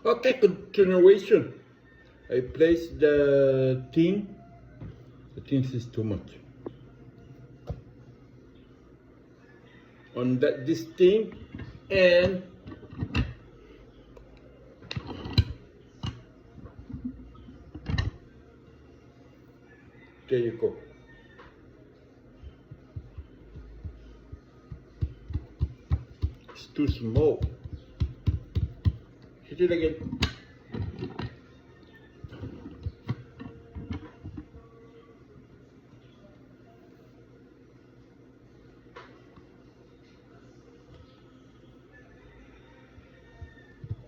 Okay, continuation. I place the thing. The thing is too much. On that this thing, and there you go. It's too small. Hit it again.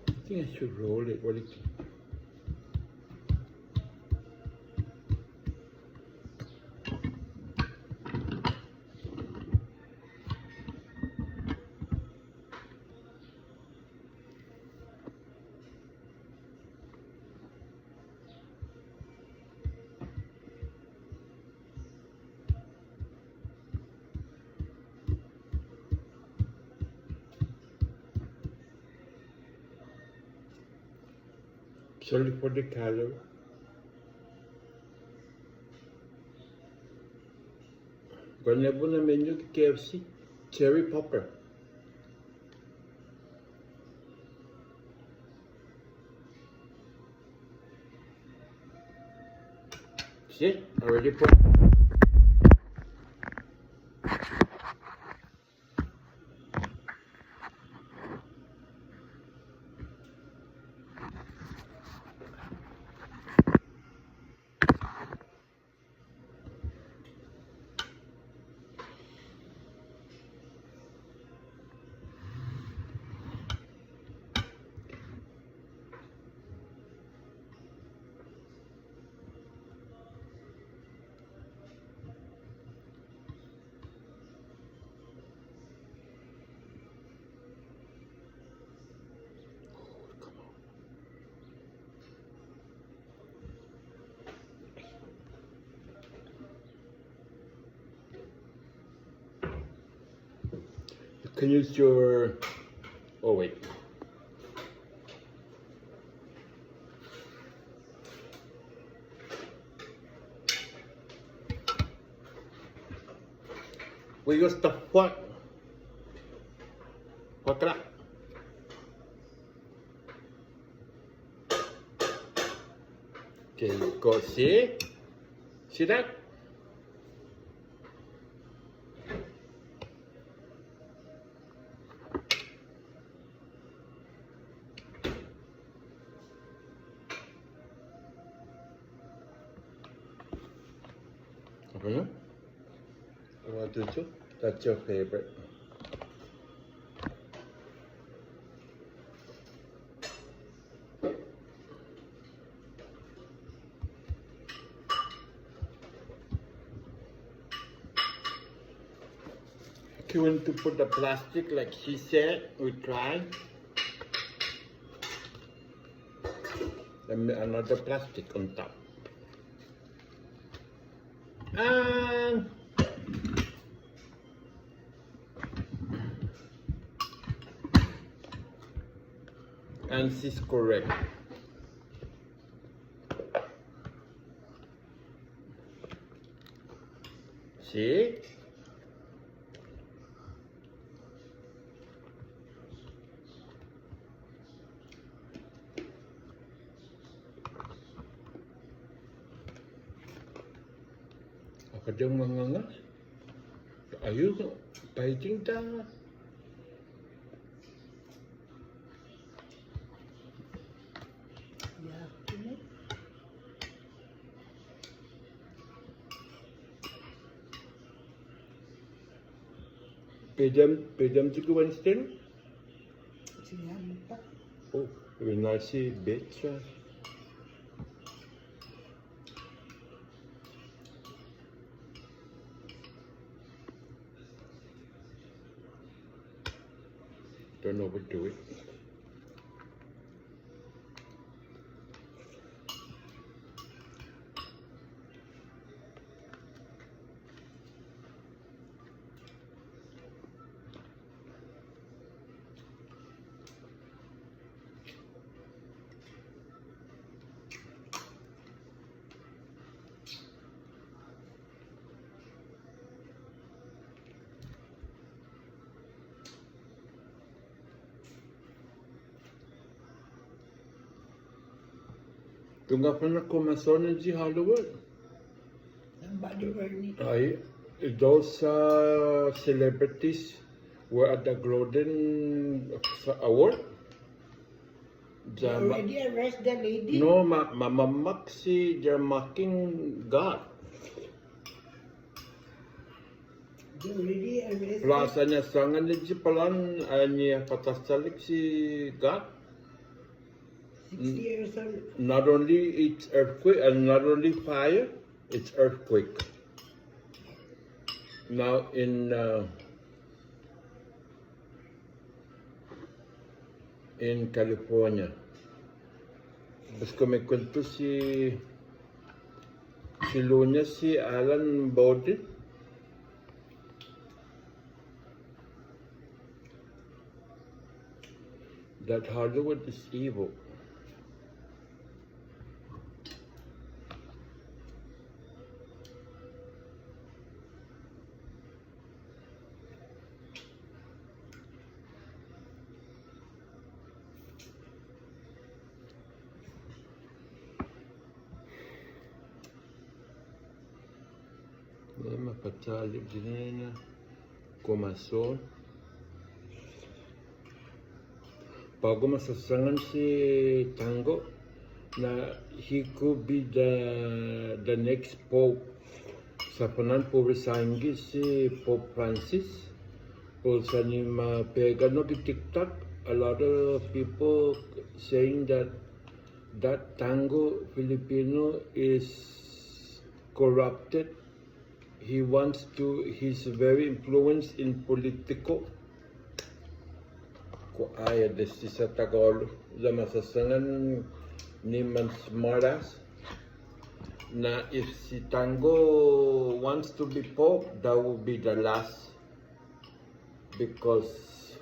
I think I should roll it. What do you think? Sorry for the color. Ganda po na menu kay KFC. Cherry popper. See? Already put. You can use your. Oh wait. We use the what? What? Okay, go see. See that? Okay. I want to too. That's your favorite. If you want to put the plastic like she said, we try. And another plastic on top. And she's correct. See? Apa dia mangangas? Ayun, biting ta. Pejam juga Winston? Oh, very nice bitch. Don't overdo it. Tunga pa na kumason si Hollywood. Somebody running. Those celebrities were at the Golden Award. They already arrested the lady. No, Maxi, they're mocking God. They already arrested. Plaza niya sangan ni si Palan, niya patasalik si God. 60 years old. Not only it's earthquake and not only fire, it's earthquake. Now in California. Tapos kung may kwento si Lunya, si Alan Bowden. That Hollywood is evil. Mapatalik din na kumason. Bago masasangan si Tango na he could be the next Pope. Sa panan po resign si Pope Francis. Po sa ni mapegano ki TikTok, a lot of people saying that Tango Filipino is corrupted. He's very influenced in political. Ko aya desi sa Tagalog, la masasangan ni Mansmaras na if si Tango wants to be Pope, that will be the last, because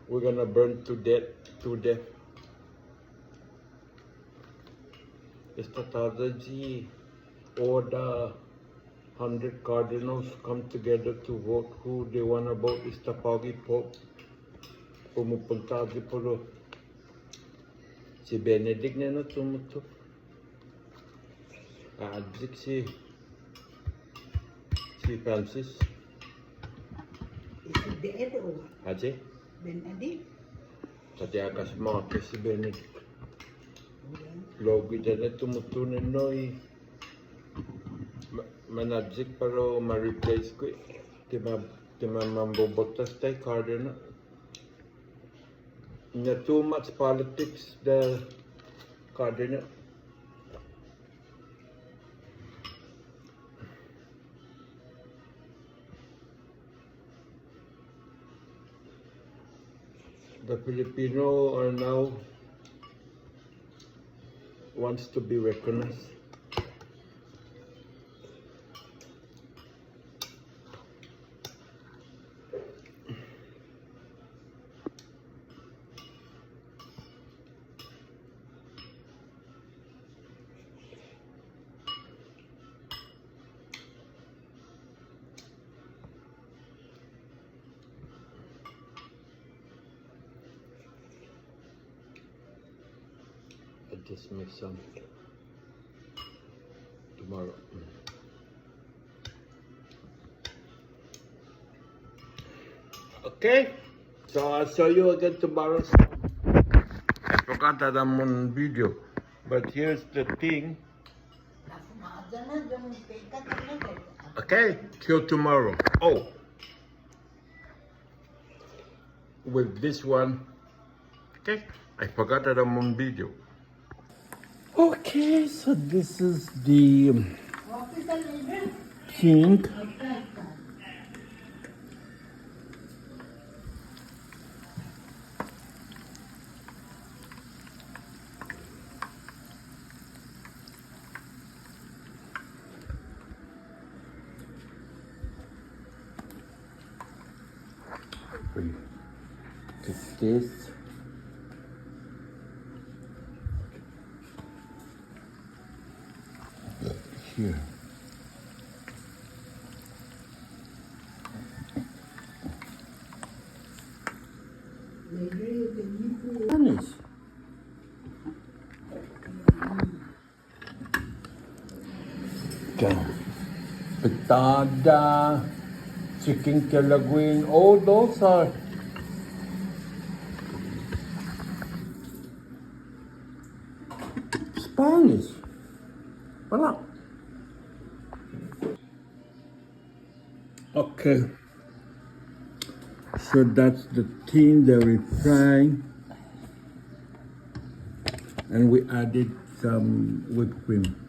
we're gonna burn to death. Esta tarde all the 100 cardinals come together to vote who they want to vote is the Pogi Pope. Pumupunta di po si Benedict na tumutok. Aadzik si Francis. Is it dead or what? Aje? Benedict? Sa tiyakas mo si Benedict. Logi na tumutunan noy. Manadzik pero ma-replace ko Tima mambobotas tayo cardinal. Na too much politics the cardinal. The Filipino are now wants to be recognized. Just make some tomorrow. Okay, so I'll show you again tomorrow. I forgot that I'm on video, but here's the thing. Okay, till tomorrow. Oh, with this one. Okay, I forgot that I'm on video. Okay, so this is the king. Take this. Here. Spanish. Okay. Pitada, chicken kalaguin. Oh, those are Spanish. Voilà. Okay. So that's the thing that we frying. And we added some whipped cream.